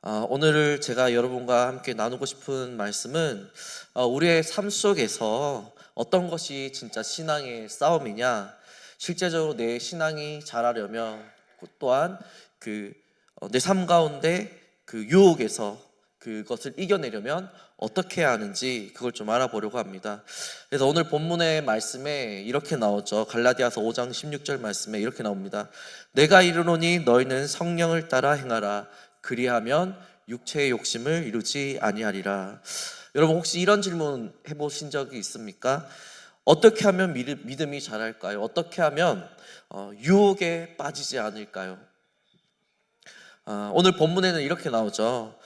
오늘 제가 여러분과 함께 나누고 싶은 말씀은 우리의 삶 속에서 어떤 것이 진짜 신앙의 싸움이냐, 실제적으로 내 신앙이 자라려면 또한 내 삶 가운데 그 유혹에서 그것을 이겨내려면 어떻게 해야 하는지 그걸 좀 알아보려고 합니다. 그래서 오늘 본문의 말씀에 이렇게 나오죠. 갈라디아서 5장 16절 말씀에 이렇게 나옵니다. 내가 이르노니 너희는 성령을 따라 행하라. 그리하면 육체의 욕심을 이루지 아니하리라. 여러분 혹시 이런 질문 해보신 적이 있습니까? 어떻게 하면 믿음이 자랄까요? 어떻게 하면 유혹에 빠지지 않을까요? 오늘 본문에는 이렇게 나오죠.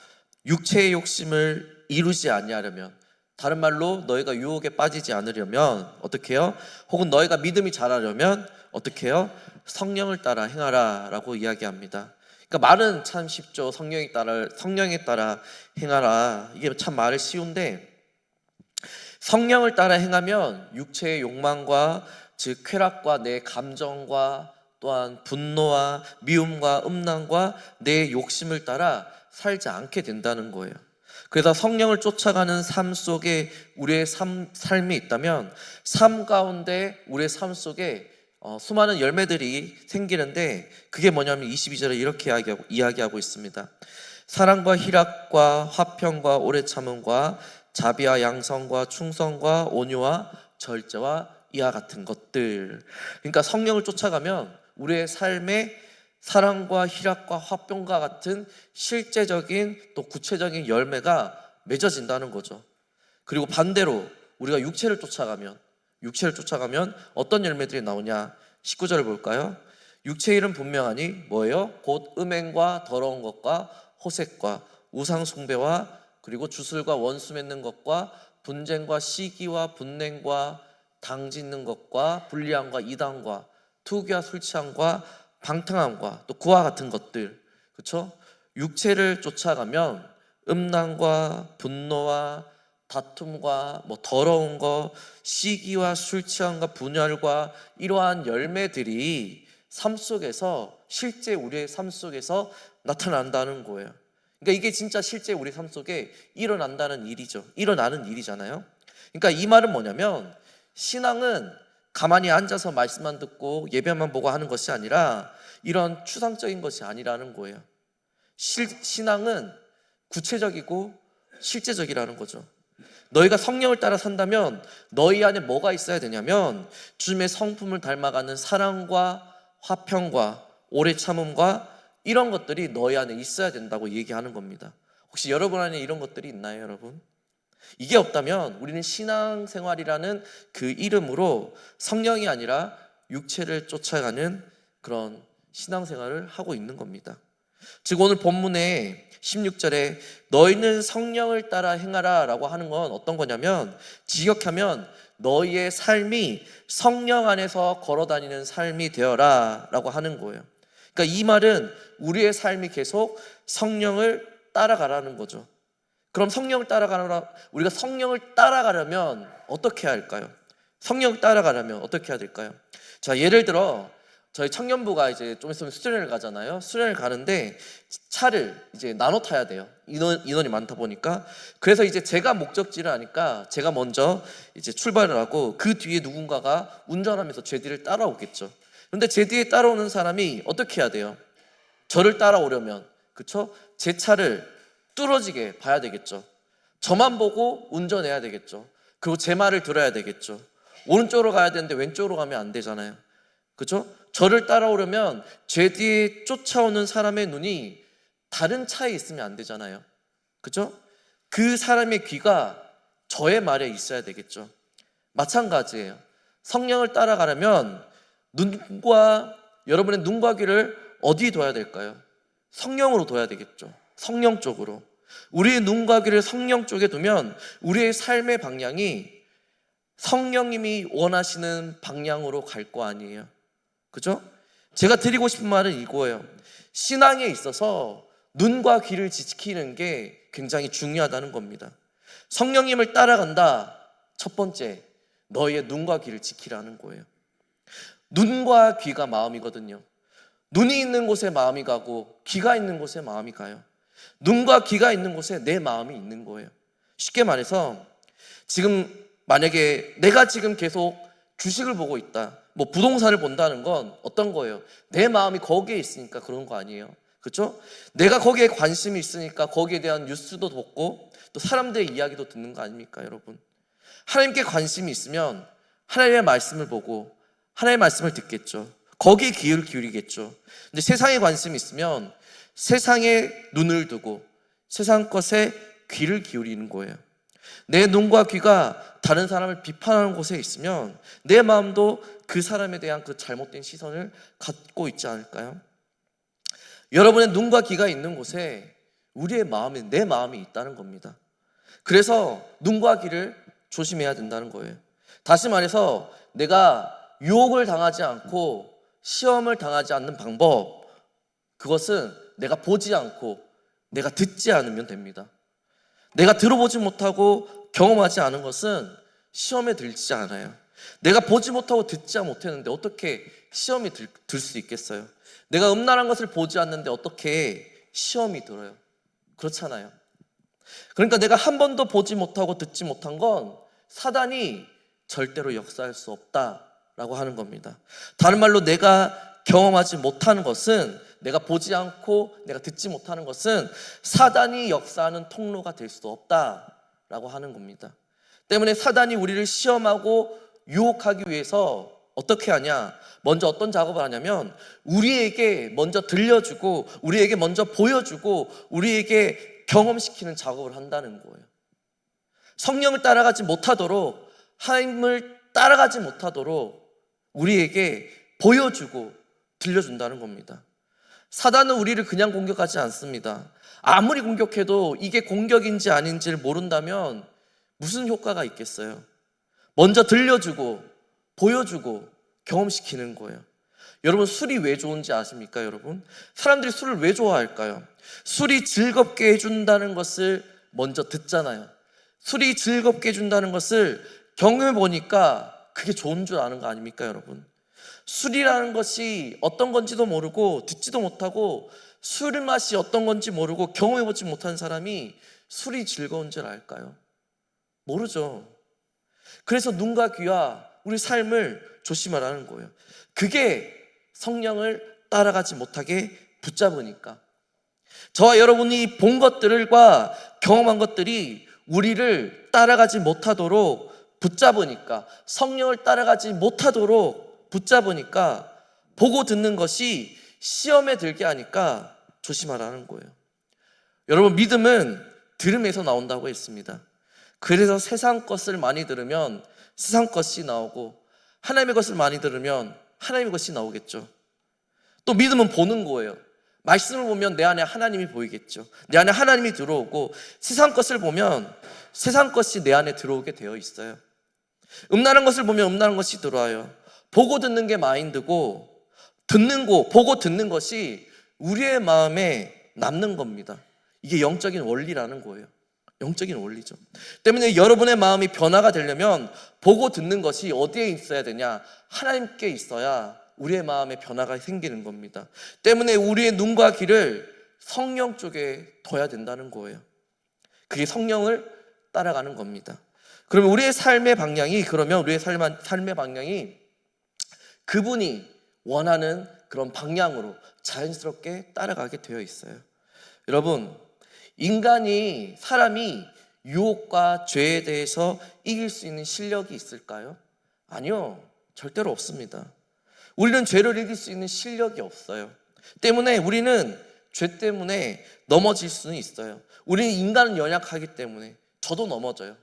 육체의 욕심을 이루지 아니하려면, 다른 말로 너희가 유혹에 빠지지 않으려면 어떻게 해요? 혹은 너희가 믿음이 자라려면 어떻게 해요? 성령을 따라 행하라 라고 이야기합니다. 그러니까 말은 참 쉽죠. 성령에 따라 행하라. 이게 참 말이 쉬운데, 성령을 따라 행하면 육체의 욕망과 즉 쾌락과 내 감정과 또한 분노와 미움과 음란과 내 욕심을 따라 살지 않게 된다는 거예요. 그래서 성령을 쫓아가는 삶 속에 우리의 삶이 있다면 삶 가운데 우리의 삶 속에 수많은 열매들이 생기는데, 그게 뭐냐면 22절에 이렇게 이야기하고 있습니다. 사랑과 희락과 화평과 오래 참음과 자비와 양성과 충성과 온유와 절제와 이와 같은 것들. 그러니까 성령을 쫓아가면 우리의 삶에 사랑과 희락과 화평과 같은 실제적인 또 구체적인 열매가 맺어진다는 거죠. 그리고 반대로 우리가 육체를 쫓아가면 어떤 열매들이 나오냐? 19절을 볼까요? 육체의 일은 분명하니 뭐예요? 곧 음행과 더러운 것과 호색과 우상 숭배와 그리고 주술과 원수 맺는 것과 분쟁과 시기와 분냉과 당짓는 것과 불리함과 이단과 투기와 술 취함과 방탕함과 또 그와 같은 것들. 그렇죠? 육체를 쫓아가면 음란과 분노와 다툼과 더러운 거, 시기와 술 취함과 분열과 이러한 열매들이 삶 속에서 실제 우리의 삶 속에서 나타난다는 거예요. 그러니까 이게 진짜 실제 우리 삶 속에 일어나는 일이잖아요. 그러니까 이 말은 뭐냐면, 신앙은 가만히 앉아서 말씀만 듣고 예배만 보고 하는 것이 아니라 이런 추상적인 것이 아니라는 거예요. 신앙은 구체적이고 실제적이라는 거죠. 너희가 성령을 따라 산다면 너희 안에 뭐가 있어야 되냐면, 주님의 성품을 닮아가는 사랑과 화평과 오래 참음과 이런 것들이 너희 안에 있어야 된다고 얘기하는 겁니다. 혹시 여러분 안에 이런 것들이 있나요, 여러분? 이게 없다면 우리는 신앙생활이라는 그 이름으로 성령이 아니라 육체를 쫓아가는 그런 신앙생활을 하고 있는 겁니다. 즉 오늘 본문에 16절에 너희는 성령을 따라 행하라 라고 하는 건 어떤 거냐면, 직역하면 너희의 삶이 성령 안에서 걸어다니는 삶이 되어라 라고 하는 거예요. 그러니까 이 말은 우리의 삶이 계속 성령을 따라가라는 거죠. 그럼 우리가 성령을 따라가려면 어떻게 해야 할까요? 성령을 따라가려면 어떻게 해야 될까요? 자, 예를 들어 저희 청년부가 이제 좀 있으면 수련회를 가잖아요. 수련회를 가는데 차를 이제 나눠 타야 돼요. 인원이 많다 보니까. 그래서 이제 제가 목적지를 아니까 제가 먼저 이제 출발을 하고 그 뒤에 누군가가 운전하면서 제 뒤를 따라오겠죠. 그런데 제 뒤에 따라오는 사람이 어떻게 해야 돼요? 저를 따라오려면, 그쵸? 제 차를 뚫어지게 봐야 되겠죠. 저만 보고 운전해야 되겠죠. 그리고 제 말을 들어야 되겠죠. 오른쪽으로 가야 되는데 왼쪽으로 가면 안 되잖아요. 그죠? 저를 따라오려면 제 뒤에 쫓아오는 사람의 눈이 다른 차에 있으면 안 되잖아요. 그죠? 그 사람의 귀가 저의 말에 있어야 되겠죠. 마찬가지예요. 성령을 따라가려면 여러분의 눈과 귀를 어디에 둬야 될까요? 성령으로 둬야 되겠죠. 성령 쪽으로. 우리의 눈과 귀를 성령 쪽에 두면 우리의 삶의 방향이 성령님이 원하시는 방향으로 갈 거 아니에요. 그죠? 제가 드리고 싶은 말은 이거예요. 신앙에 있어서 눈과 귀를 지키는 게 굉장히 중요하다는 겁니다. 성령님을 따라간다. 첫 번째, 너희의 눈과 귀를 지키라는 거예요. 눈과 귀가 마음이거든요. 눈이 있는 곳에 마음이 가고 귀가 있는 곳에 마음이 가요. 눈과 귀가 있는 곳에 내 마음이 있는 거예요. 쉽게 말해서 지금 만약에 내가 지금 계속 주식을 보고 있다, 뭐 부동산을 본다는 건 어떤 거예요? 내 마음이 거기에 있으니까 그런 거 아니에요? 그렇죠? 내가 거기에 관심이 있으니까 거기에 대한 뉴스도 듣고 또 사람들의 이야기도 듣는 거 아닙니까, 여러분? 하나님께 관심이 있으면 하나님의 말씀을 보고 하나님의 말씀을 듣겠죠. 거기에 귀를 기울이겠죠. 근데 세상에 관심이 있으면 세상에 눈을 두고 세상 것에 귀를 기울이는 거예요. 내 눈과 귀가 다른 사람을 비판하는 곳에 있으면 내 마음도 그 사람에 대한 그 잘못된 시선을 갖고 있지 않을까요? 여러분의 눈과 귀가 있는 곳에 우리의 마음이, 내 마음이 있다는 겁니다. 그래서 눈과 귀를 조심해야 된다는 거예요. 다시 말해서 내가 유혹을 당하지 않고 시험을 당하지 않는 방법, 그것은 내가 보지 않고 내가 듣지 않으면 됩니다. 내가 들어보지 못하고 경험하지 않은 것은 시험에 들지 않아요. 내가 보지 못하고 듣지 못했는데 어떻게 시험이 들 수 있겠어요? 내가 음란한 것을 보지 않는데 어떻게 시험이 들어요? 그렇잖아요. 그러니까 내가 한 번도 보지 못하고 듣지 못한 건 사단이 절대로 역사할 수 없다라고 하는 겁니다. 다른 말로 내가 경험하지 못하는 것은, 내가 보지 않고 내가 듣지 못하는 것은 사단이 역사하는 통로가 될 수 없다라고 하는 겁니다. 때문에 사단이 우리를 시험하고 유혹하기 위해서 어떻게 하냐? 먼저 어떤 작업을 하냐면 우리에게 먼저 들려주고 우리에게 먼저 보여주고 우리에게 경험시키는 작업을 한다는 거예요. 성령을 따라가지 못하도록, 하나님을 따라가지 못하도록 우리에게 보여주고 들려준다는 겁니다. 사단은 우리를 그냥 공격하지 않습니다. 아무리 공격해도 이게 공격인지 아닌지를 모른다면 무슨 효과가 있겠어요? 먼저 들려주고 보여주고 경험시키는 거예요. 여러분, 술이 왜 좋은지 아십니까, 여러분? 사람들이 술을 왜 좋아할까요? 술이 즐겁게 해준다는 것을 먼저 듣잖아요. 술이 즐겁게 해준다는 것을 경험해 보니까 그게 좋은 줄 아는 거 아닙니까, 여러분? 술이라는 것이 어떤 건지도 모르고 듣지도 못하고 술 맛이 어떤 건지 모르고 경험해보지 못한 사람이 술이 즐거운 줄 알까요? 모르죠. 그래서 눈과 귀와 우리 삶을 조심하라는 거예요. 그게 성령을 따라가지 못하게 붙잡으니까. 저와 여러분이 본 것들과 경험한 것들이 우리를 따라가지 못하도록 붙잡으니까, 성령을 따라가지 못하도록 붙잡으니까 보고 듣는 것이 시험에 들게 하니까 조심하라는 거예요. 여러분, 믿음은 들음에서 나온다고 했습니다. 그래서 세상 것을 많이 들으면 세상 것이 나오고 하나님의 것을 많이 들으면 하나님의 것이 나오겠죠. 또 믿음은 보는 거예요. 말씀을 보면 내 안에 하나님이 보이겠죠. 내 안에 하나님이 들어오고, 세상 것을 보면 세상 것이 내 안에 들어오게 되어 있어요. 음란한 것을 보면 음란한 것이 들어와요. 보고 듣는 게 마인드고, 보고 듣는 것이 우리의 마음에 남는 겁니다. 이게 영적인 원리라는 거예요. 영적인 원리죠. 때문에 여러분의 마음이 변화가 되려면 보고 듣는 것이 어디에 있어야 되냐? 하나님께 있어야 우리의 마음에 변화가 생기는 겁니다. 때문에 우리의 눈과 귀를 성령 쪽에 둬야 된다는 거예요. 그게 성령을 따라가는 겁니다. 그러면 우리의 삶의 방향이, 그분이 원하는 그런 방향으로 자연스럽게 따라가게 되어 있어요. 여러분, 사람이 유혹과 죄에 대해서 이길 수 있는 실력이 있을까요? 아니요, 절대로 없습니다. 우리는 죄를 이길 수 있는 실력이 없어요. 때문에 우리는 죄 때문에 넘어질 수는 있어요. 우리는 인간은 연약하기 때문에. 저도 넘어져요.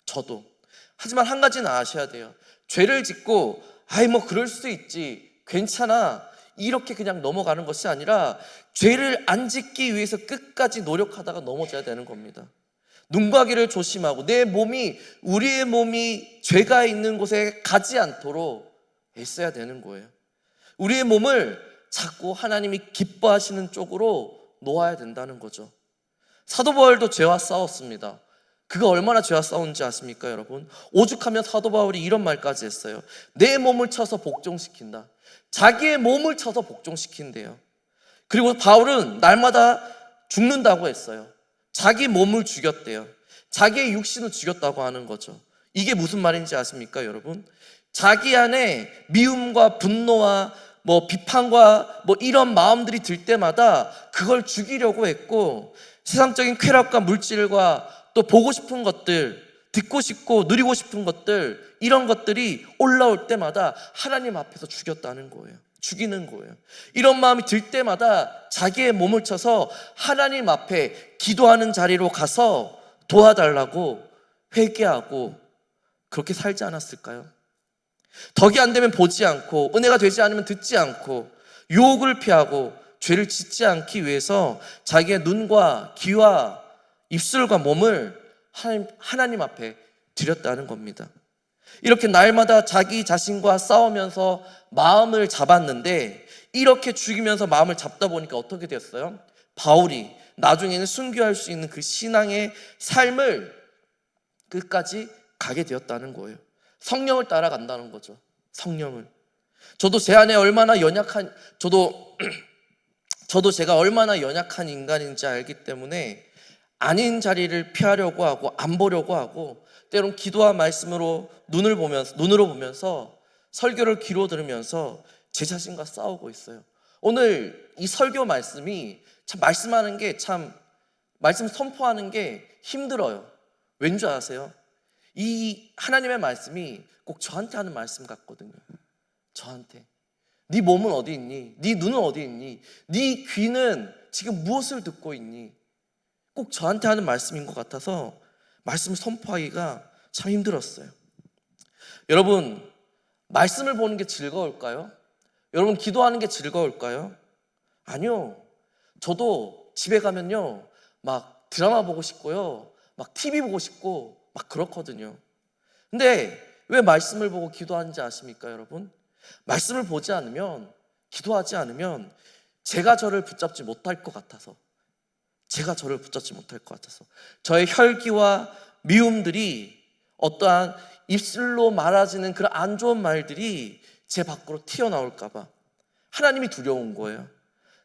저도. 하지만 한 가지는 아셔야 돼요. 죄를 짓고 뭐 그럴 수도 있지, 괜찮아, 이렇게 그냥 넘어가는 것이 아니라 죄를 안 짓기 위해서 끝까지 노력하다가 넘어져야 되는 겁니다. 눈과 귀를 조심하고 우리의 몸이 죄가 있는 곳에 가지 않도록 애써야 되는 거예요. 우리의 몸을 자꾸 하나님이 기뻐하시는 쪽으로 놓아야 된다는 거죠. 사도 바울도 죄와 싸웠습니다. 그가 얼마나 죄와 싸운지 아십니까, 여러분? 오죽하면 사도 바울이 이런 말까지 했어요. 내 몸을 쳐서 복종시킨다. 자기의 몸을 쳐서 복종시킨대요. 그리고 바울은 날마다 죽는다고 했어요. 자기 몸을 죽였대요. 자기의 육신을 죽였다고 하는 거죠. 이게 무슨 말인지 아십니까, 여러분? 자기 안에 미움과 분노와 비판과 이런 마음들이 들 때마다 그걸 죽이려고 했고, 세상적인 쾌락과 물질과 또 보고 싶은 것들, 듣고 싶고 누리고 싶은 것들, 이런 것들이 올라올 때마다 하나님 앞에서 죽였다는 거예요. 죽이는 거예요. 이런 마음이 들 때마다 자기의 몸을 쳐서 하나님 앞에 기도하는 자리로 가서 도와달라고 회개하고 그렇게 살지 않았을까요? 덕이 안 되면 보지 않고, 은혜가 되지 않으면 듣지 않고, 유혹을 피하고 죄를 짓지 않기 위해서 자기의 눈과 귀와 입술과 몸을 하나님 앞에 드렸다는 겁니다. 이렇게 날마다 자기 자신과 싸우면서 마음을 잡았는데, 이렇게 죽이면서 마음을 잡다 보니까 어떻게 됐어요? 바울이 나중에는 순교할 수 있는 그 신앙의 삶을 끝까지 가게 되었다는 거예요. 성령을 따라간다는 거죠. 성령을. 저도 제 안에 얼마나 연약한, 저도 제가 얼마나 연약한 인간인지 알기 때문에 아닌 자리를 피하려고 하고 안 보려고 하고, 때론 기도와 말씀으로 눈으로 보면서 설교를 귀로 들으면서 제 자신과 싸우고 있어요. 오늘 이 설교 말씀이 참 말씀하는 게 말씀 선포하는 게 힘들어요. 왠지 아세요? 이 하나님의 말씀이 꼭 저한테 하는 말씀 같거든요. 저한테. 네 몸은 어디 있니? 네 눈은 어디 있니? 네 귀는 지금 무엇을 듣고 있니? 꼭 저한테 하는 말씀인 것 같아서 말씀을 선포하기가 참 힘들었어요. 여러분, 말씀을 보는 게 즐거울까요? 여러분, 기도하는 게 즐거울까요? 아니요. 저도 집에 가면요, 막 드라마 보고 싶고요, 막 TV 보고 싶고 막 그렇거든요. 근데 왜 말씀을 보고 기도하는지 아십니까, 여러분? 말씀을 보지 않으면, 기도하지 않으면 제가 저를 붙잡지 못할 것 같아서, 저의 혈기와 미움들이, 어떠한 입술로 말하지는 그런 안 좋은 말들이 제 밖으로 튀어나올까 봐 하나님이 두려운 거예요.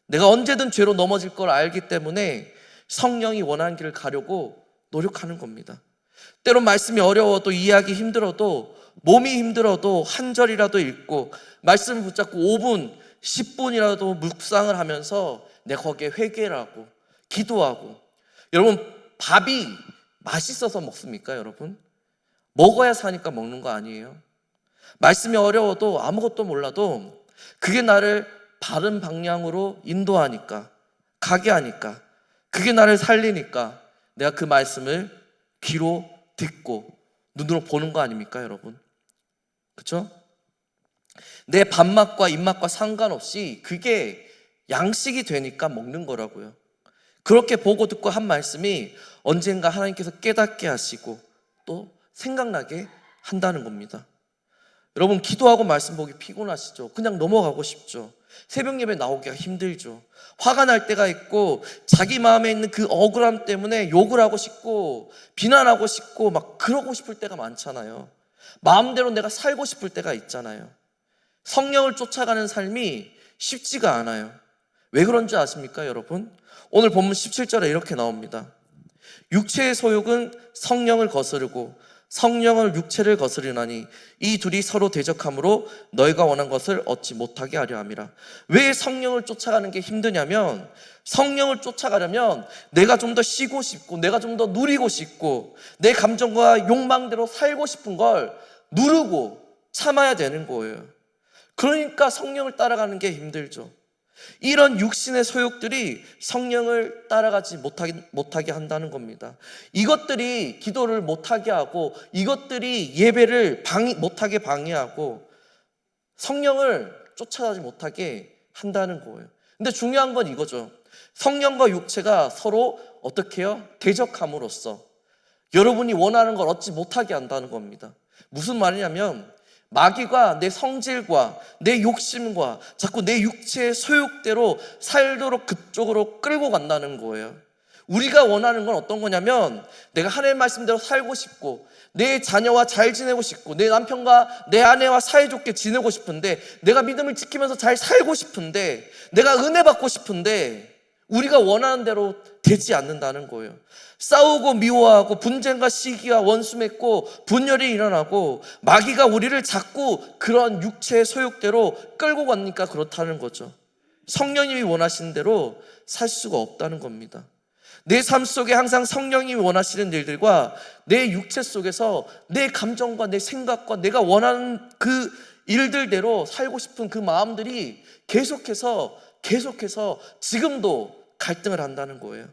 내가 언제든 죄로 넘어질 걸 알기 때문에 성령이 원하는 길을 가려고 노력하는 겁니다. 때론 말씀이 어려워도, 이해하기 힘들어도, 몸이 힘들어도 한 절이라도 읽고 말씀을 붙잡고 5분, 10분이라도 묵상을 하면서 내가 거기에 회개를 하고 기도하고. 여러분, 밥이 맛있어서 먹습니까, 여러분? 먹어야 사니까 먹는 거 아니에요? 말씀이 어려워도, 아무것도 몰라도 그게 나를 바른 방향으로 인도하니까, 가게 하니까, 그게 나를 살리니까 내가 그 말씀을 귀로 듣고 눈으로 보는 거 아닙니까, 여러분? 그렇죠? 내 밥맛과 입맛과 상관없이 그게 양식이 되니까 먹는 거라고요. 그렇게 보고 듣고 한 말씀이 언젠가 하나님께서 깨닫게 하시고 또 생각나게 한다는 겁니다. 여러분, 기도하고 말씀 보기 피곤하시죠? 그냥 넘어가고 싶죠? 새벽 예배 나오기가 힘들죠? 화가 날 때가 있고, 자기 마음에 있는 그 억울함 때문에 욕을 하고 싶고 비난하고 싶고 막 그러고 싶을 때가 많잖아요. 마음대로 내가 살고 싶을 때가 있잖아요. 성령을 쫓아가는 삶이 쉽지가 않아요. 왜 그런지 아십니까, 여러분? 오늘 본문 17절에 이렇게 나옵니다. 육체의 소욕은 성령을 거스르고 성령은 육체를 거스르나니 이 둘이 서로 대적함으로 너희가 원한 것을 얻지 못하게 하려 함이라. 왜 성령을 쫓아가는 게 힘드냐면, 성령을 쫓아가려면 내가 좀 더 쉬고 싶고, 내가 좀 더 누리고 싶고, 내 감정과 욕망대로 살고 싶은 걸 누르고 참아야 되는 거예요. 그러니까 성령을 따라가는 게 힘들죠. 이런 육신의 소욕들이 성령을 따라가지 못하게 한다는 겁니다. 이것들이 기도를 못하게 하고, 이것들이 예배를 못하게 방해하고 성령을 쫓아가지 못하게 한다는 거예요. 근데 중요한 건 이거죠. 성령과 육체가 서로 어떻게 해요? 대적함으로써 여러분이 원하는 걸 얻지 못하게 한다는 겁니다. 무슨 말이냐면, 마귀가 내 성질과 내 욕심과 자꾸 내 육체의 소욕대로 살도록 그쪽으로 끌고 간다는 거예요. 우리가 원하는 건 어떤 거냐면, 내가 하나님의 말씀대로 살고 싶고, 내 자녀와 잘 지내고 싶고, 내 남편과 내 아내와 사이좋게 지내고 싶은데, 내가 믿음을 지키면서 잘 살고 싶은데, 내가 은혜 받고 싶은데, 우리가 원하는 대로 되지 않는다는 거예요. 싸우고 미워하고 분쟁과 시기와 원수 맺고 분열이 일어나고 마귀가 우리를 자꾸 그런 육체의 소욕대로 끌고 가니까 그렇다는 거죠. 성령님이 원하시는 대로 살 수가 없다는 겁니다. 내 삶 속에 항상 성령님이 원하시는 일들과 내 육체 속에서 내 감정과 내 생각과 내가 원하는 그 일들대로 살고 싶은 그 마음들이 계속해서 지금도 갈등을 한다는 거예요.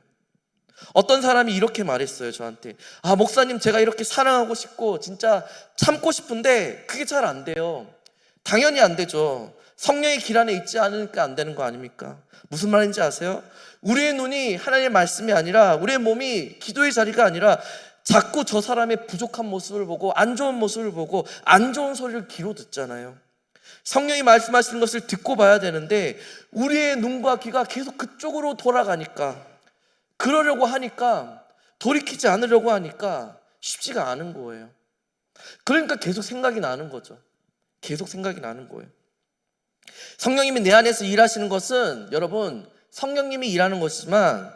어떤 사람이 이렇게 말했어요, 저한테. 목사님, 제가 이렇게 사랑하고 싶고 진짜 참고 싶은데 그게 잘 안 돼요. 당연히 안 되죠. 성령의 길 안에 있지 않으니까 안 되는 거 아닙니까? 무슨 말인지 아세요? 우리의 눈이 하나님의 말씀이 아니라, 우리의 몸이 기도의 자리가 아니라 자꾸 저 사람의 부족한 모습을 보고 안 좋은 모습을 보고 안 좋은 소리를 귀로 듣잖아요. 성령이 말씀하시는 것을 듣고 봐야 되는데 우리의 눈과 귀가 계속 그쪽으로 돌아가니까, 그러려고 하니까, 돌이키지 않으려고 하니까 쉽지가 않은 거예요. 그러니까 계속 생각이 나는 거죠. 계속 생각이 나는 거예요. 성령님이 내 안에서 일하시는 것은, 여러분, 성령님이 일하는 것이지만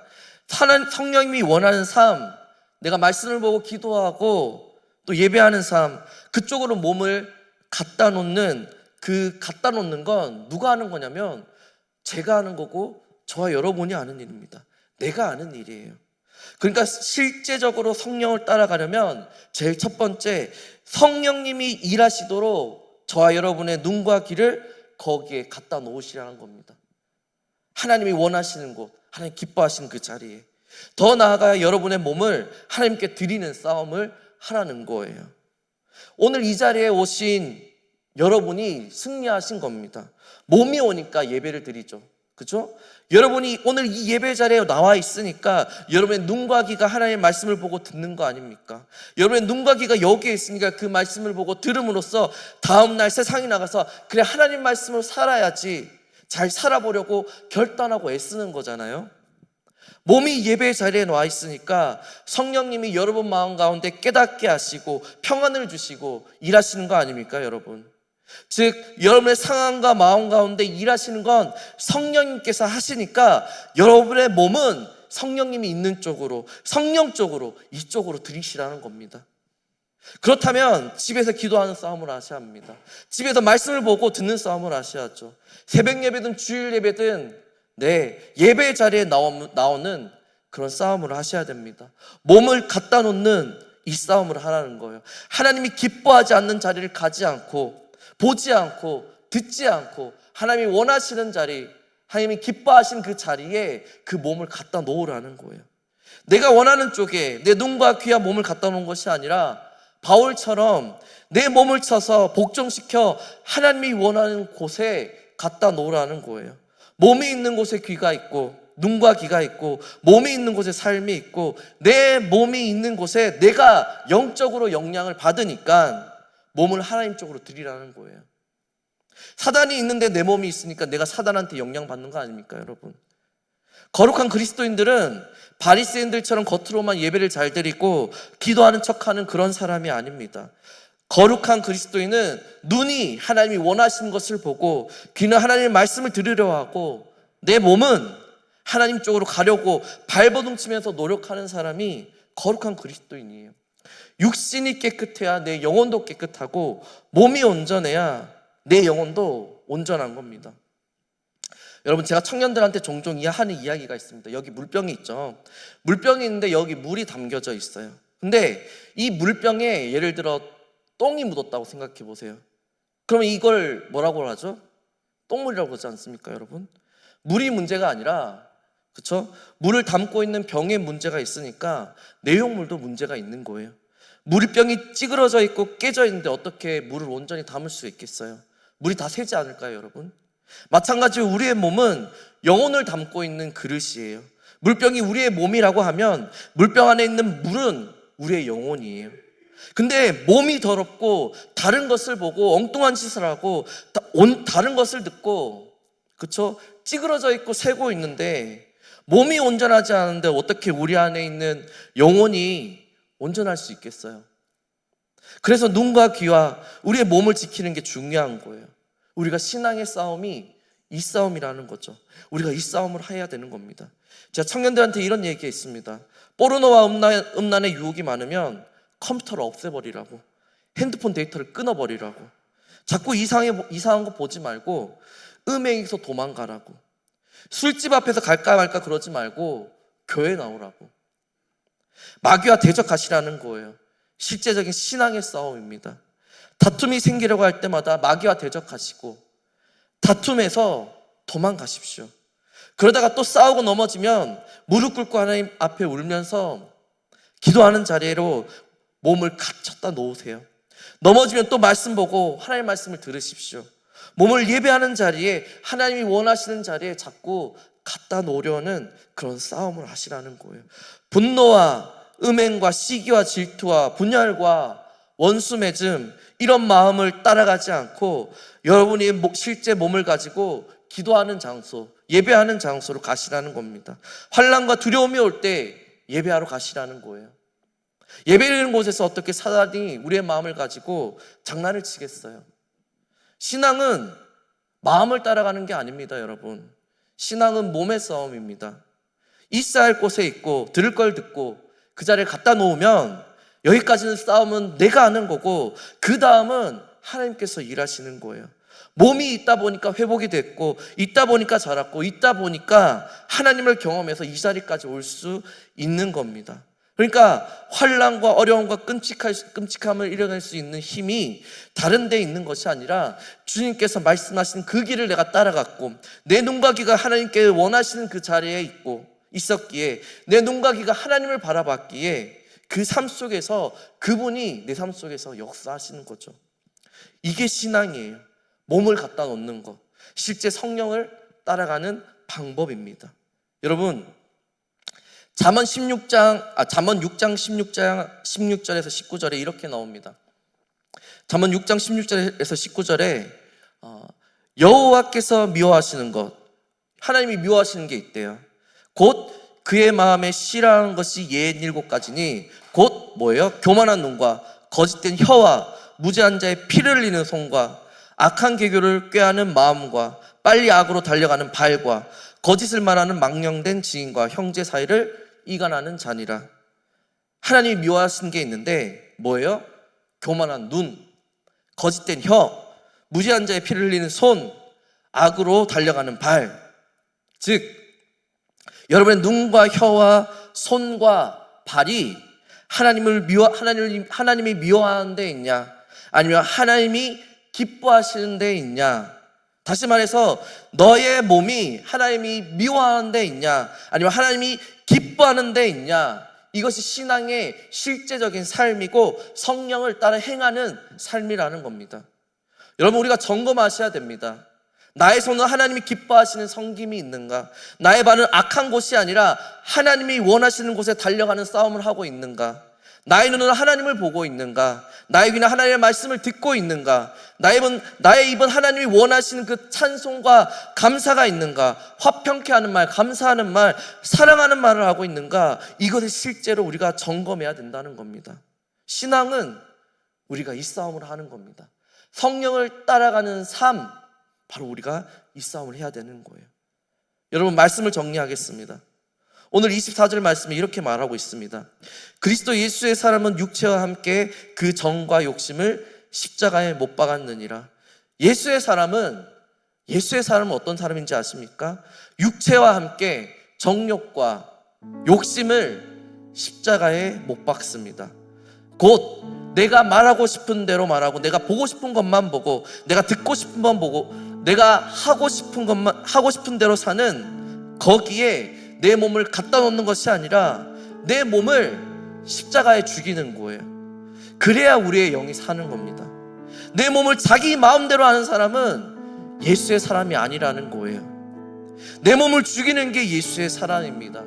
성령님이 원하는 삶, 내가 말씀을 보고 기도하고 또 예배하는 삶, 그쪽으로 몸을 갖다 놓는 건 누가 하는 거냐면 제가 하는 거고 저와 여러분이 하는 일입니다. 내가 아는 일이에요. 그러니까 실제적으로 성령을 따라가려면 제일 첫 번째, 성령님이 일하시도록 저와 여러분의 눈과 귀를 거기에 갖다 놓으시라는 겁니다. 하나님이 원하시는 곳, 하나님 기뻐하시는 그 자리에, 더 나아가 여러분의 몸을 하나님께 드리는 싸움을 하라는 거예요. 오늘 이 자리에 오신 여러분이 승리하신 겁니다. 몸이 오니까 예배를 드리죠. 그렇죠? 여러분이 오늘 이 예배 자리에 나와 있으니까 여러분의 눈과 귀가 하나님의 말씀을 보고 듣는 거 아닙니까? 여러분의 눈과 귀가 여기에 있으니까 그 말씀을 보고 들음으로써 다음날 세상에 나가서 그래, 하나님 말씀으로 살아야지, 잘 살아보려고 결단하고 애쓰는 거잖아요. 몸이 예배 자리에 나와 있으니까 성령님이 여러분 마음 가운데 깨닫게 하시고 평안을 주시고 일하시는 거 아닙니까, 여러분? 즉, 여러분의 상황과 마음 가운데 일하시는 건 성령님께서 하시니까 여러분의 몸은 성령님이 있는 쪽으로, 성령 쪽으로, 이쪽으로 들이시라는 겁니다. 그렇다면 집에서 기도하는 싸움을 하셔야 합니다. 집에서 말씀을 보고 듣는 싸움을 하셔야죠. 새벽 예배든 주일 예배든 예배 자리에 나오는 그런 싸움을 하셔야 됩니다. 몸을 갖다 놓는 이 싸움을 하라는 거예요. 하나님이 기뻐하지 않는 자리를 가지 않고, 보지 않고, 듣지 않고, 하나님이 원하시는 자리, 하나님이 기뻐하시는 그 자리에 그 몸을 갖다 놓으라는 거예요. 내가 원하는 쪽에 내 눈과 귀와 몸을 갖다 놓은 것이 아니라 바울처럼 내 몸을 쳐서 복종시켜 하나님이 원하는 곳에 갖다 놓으라는 거예요. 몸이 있는 곳에 귀가 있고 눈과 귀가 있고, 몸이 있는 곳에 삶이 있고, 내 몸이 있는 곳에 내가 영적으로 영향을 받으니까 몸을 하나님 쪽으로 드리라는 거예요. 사단이 있는데 내 몸이 있으니까 내가 사단한테 영향받는 거 아닙니까, 여러분? 거룩한 그리스도인들은 바리새인들처럼 겉으로만 예배를 잘 드리고 기도하는 척하는 그런 사람이 아닙니다. 거룩한 그리스도인은 눈이 하나님이 원하시는 것을 보고 귀는 하나님의 말씀을 들으려 하고 내 몸은 하나님 쪽으로 가려고 발버둥 치면서 노력하는 사람이 거룩한 그리스도인이에요. 육신이 깨끗해야 내 영혼도 깨끗하고, 몸이 온전해야 내 영혼도 온전한 겁니다. 여러분, 제가 청년들한테 종종 하는 이야기가 있습니다. 여기 물병이 있죠. 물병이 있는데 여기 물이 담겨져 있어요. 근데 이 물병에 예를 들어 똥이 묻었다고 생각해 보세요. 그러면 이걸 뭐라고 하죠? 똥물이라고 하지 않습니까, 여러분? 물이 문제가 아니라, 그렇죠? 물을 담고 있는 병에 문제가 있으니까 내용물도 문제가 있는 거예요. 물병이 찌그러져 있고 깨져 있는데 어떻게 물을 온전히 담을 수 있겠어요? 물이 다 새지 않을까요, 여러분? 마찬가지로 우리의 몸은 영혼을 담고 있는 그릇이에요. 물병이 우리의 몸이라고 하면 물병 안에 있는 물은 우리의 영혼이에요. 근데 몸이 더럽고 다른 것을 보고 엉뚱한 짓을 하고 다른 것을 듣고, 그렇죠? 찌그러져 있고 새고 있는데 몸이 온전하지 않은데 어떻게 우리 안에 있는 영혼이 온전할 수 있겠어요? 그래서 눈과 귀와 우리의 몸을 지키는 게 중요한 거예요. 우리가 신앙의 싸움이 이 싸움이라는 거죠. 우리가 이 싸움을 해야 되는 겁니다. 제가 청년들한테 이런 얘기가 있습니다. 포르노와 음란의 유혹이 많으면 컴퓨터를 없애버리라고, 핸드폰 데이터를 끊어버리라고, 자꾸 이상한 거 보지 말고 음행에서 도망가라고, 술집 앞에서 갈까 말까 그러지 말고 교회 나오라고, 마귀와 대적하시라는 거예요. 실제적인 신앙의 싸움입니다. 다툼이 생기려고 할 때마다 마귀와 대적하시고 다툼에서 도망가십시오. 그러다가 또 싸우고 넘어지면 무릎 꿇고 하나님 앞에 울면서 기도하는 자리로 몸을 갖췄다 놓으세요. 넘어지면 또 말씀 보고 하나님 말씀을 들으십시오. 몸을 예배하는 자리에, 하나님이 원하시는 자리에 자꾸 갖다 놓으려는 그런 싸움을 하시라는 거예요. 분노와 음행과 시기와 질투와 분열과 원수 맺음, 이런 마음을 따라가지 않고 여러분이 실제 몸을 가지고 기도하는 장소, 예배하는 장소로 가시라는 겁니다. 환난과 두려움이 올 때 예배하러 가시라는 거예요. 예배드리는 곳에서 어떻게 사단이 우리의 마음을 가지고 장난을 치겠어요? 신앙은 마음을 따라가는 게 아닙니다, 여러분. 신앙은 몸의 싸움입니다. 있어야 할 곳에 있고 들을 걸 듣고 그 자리에 갖다 놓으면 여기까지는 싸움은 내가 하는 거고 그 다음은 하나님께서 일하시는 거예요. 몸이 있다 보니까 회복이 됐고, 있다 보니까 자랐고, 있다 보니까 하나님을 경험해서 이 자리까지 올 수 있는 겁니다. 그러니까 환난과 어려움과 끔찍함을 이겨낼 수 있는 힘이 다른 데 있는 것이 아니라 주님께서 말씀하신 그 길을 내가 따라갔고, 내 눈과 귀가 하나님께 원하시는 그 자리에 있었기에, 내 눈과 귀가 하나님을 바라봤기에 그 삶 속에서 그분이 내 삶 속에서 역사하시는 거죠. 이게 신앙이에요. 몸을 갖다 놓는 것, 실제 성령을 따라가는 방법입니다. 여러분, 잠언 6장 16절에서 19절에 이렇게 나옵니다. 잠언 6장 16절에서 19절에 여호와께서 미워하시는 것, 하나님이 미워하시는 게 있대요. 곧 그의 마음에 싫어하는 것이 67가지니 곧 뭐예요? 교만한 눈과 거짓된 혀와 무죄한 자의 피를 흘리는 손과 악한 계교를 꾀하는 마음과 빨리 악으로 달려가는 발과 거짓을 말하는 망령된 지인과 형제 사이를 이간하는 자니라. 하나님이 미워하시는 게 있는데 뭐예요? 교만한 눈, 거짓된 혀, 무죄한 자의 피를 흘리는 손, 악으로 달려가는 발. 즉 여러분의 눈과 혀와 손과 발이 하나님이 미워하는 데 있냐, 아니면 하나님이 기뻐하시는 데 있냐? 다시 말해서 너의 몸이 하나님이 미워하는 데 있냐, 아니면 하나님이 기뻐하는 데 있냐? 이것이 신앙의 실제적인 삶이고 성령을 따라 행하는 삶이라는 겁니다. 여러분, 우리가 점검하셔야 됩니다. 나의 손은 하나님이 기뻐하시는 섬김이 있는가? 나의 발은 악한 곳이 아니라 하나님이 원하시는 곳에 달려가는 싸움을 하고 있는가? 나의 눈은 하나님을 보고 있는가? 나의 귀는 하나님의 말씀을 듣고 있는가? 나의 입은 하나님이 원하시는 그 찬송과 감사가 있는가? 화평케 하는 말, 감사하는 말, 사랑하는 말을 하고 있는가? 이것을 실제로 우리가 점검해야 된다는 겁니다. 신앙은 우리가 이 싸움을 하는 겁니다. 성령을 따라가는 삶, 바로 우리가 이 싸움을 해야 되는 거예요. 여러분, 말씀을 정리하겠습니다. 오늘 24절 말씀에 이렇게 말하고 있습니다. 그리스도 예수의 사람은 육체와 함께 그 정과 욕심을 십자가에 못 박았느니라. 예수의 사람은 어떤 사람인지 아십니까? 육체와 함께 정욕과 욕심을 십자가에 못 박습니다. 곧 내가 말하고 싶은 대로 말하고, 내가 보고 싶은 것만 보고, 내가 듣고 싶은 것만 보고, 내가 하고 싶은 대로 사는, 거기에 내 몸을 갖다 놓는 것이 아니라 내 몸을 십자가에 죽이는 거예요. 그래야 우리의 영이 사는 겁니다. 내 몸을 자기 마음대로 하는 사람은 예수의 사람이 아니라는 거예요. 내 몸을 죽이는 게 예수의 사람입니다.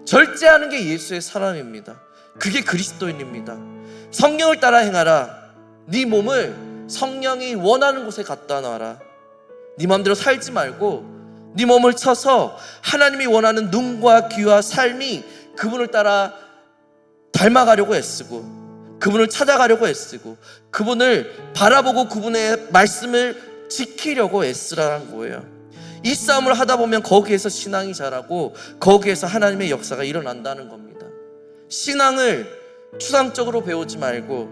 절제하는 게 예수의 사람입니다. 그게 그리스도인입니다. 성령을 따라 행하라. 네 몸을 성령이 원하는 곳에 갖다 놔라. 네 마음대로 살지 말고 네 몸을 쳐서 하나님이 원하는 눈과 귀와 삶이 그분을 따라 닮아가려고 애쓰고, 그분을 찾아가려고 애쓰고, 그분을 바라보고 그분의 말씀을 지키려고 애쓰라는 거예요. 이 싸움을 하다 보면 거기에서 신앙이 자라고 거기에서 하나님의 역사가 일어난다는 겁니다. 신앙을 추상적으로 배우지 말고,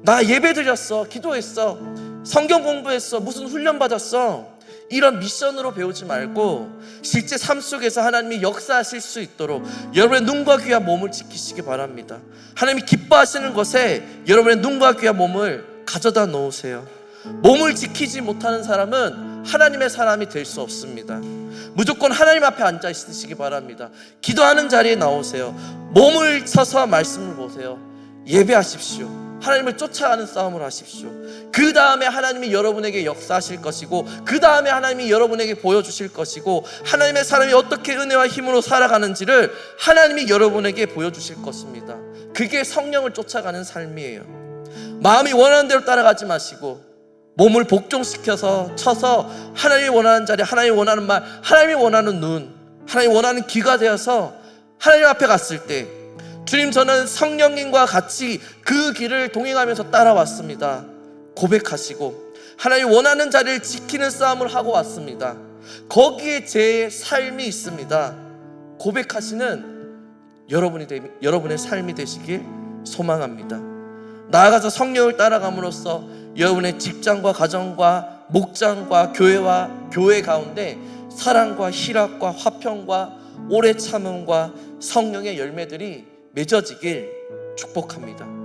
나 예배 드렸어, 기도했어, 성경 공부했어, 무슨 훈련 받았어, 이런 미션으로 배우지 말고 실제 삶 속에서 하나님이 역사하실 수 있도록 여러분의 눈과 귀와 몸을 지키시기 바랍니다. 하나님이 기뻐하시는 것에 여러분의 눈과 귀와 몸을 가져다 놓으세요. 몸을 지키지 못하는 사람은 하나님의 사람이 될 수 없습니다. 무조건 하나님 앞에 앉아 있으시기 바랍니다. 기도하는 자리에 나오세요. 몸을 서서 말씀을 보세요. 예배하십시오. 하나님을 쫓아가는 싸움을 하십시오. 그 다음에 하나님이 여러분에게 역사하실 것이고, 그 다음에 하나님이 여러분에게 보여주실 것이고, 하나님의 사람이 어떻게 은혜와 힘으로 살아가는지를 하나님이 여러분에게 보여주실 것입니다. 그게 성령을 쫓아가는 삶이에요. 마음이 원하는 대로 따라가지 마시고 몸을 복종시켜서 쳐서 하나님이 원하는 자리, 하나님이 원하는 말, 하나님이 원하는 눈, 하나님이 원하는 귀가 되어서 하나님 앞에 갔을 때, 주님, 저는 성령님과 같이 그 길을 동행하면서 따라왔습니다, 고백하시고 하나님 원하는 자리를 지키는 싸움을 하고 왔습니다, 거기에 제 삶이 있습니다, 고백하시는 여러분의 삶이 되시길 소망합니다. 나아가서 성령을 따라감으로써 여러분의 직장과 가정과 목장과 교회와 교회 가운데 사랑과 희락과 화평과 오래 참음과 성령의 열매들이 맺어지길 축복합니다.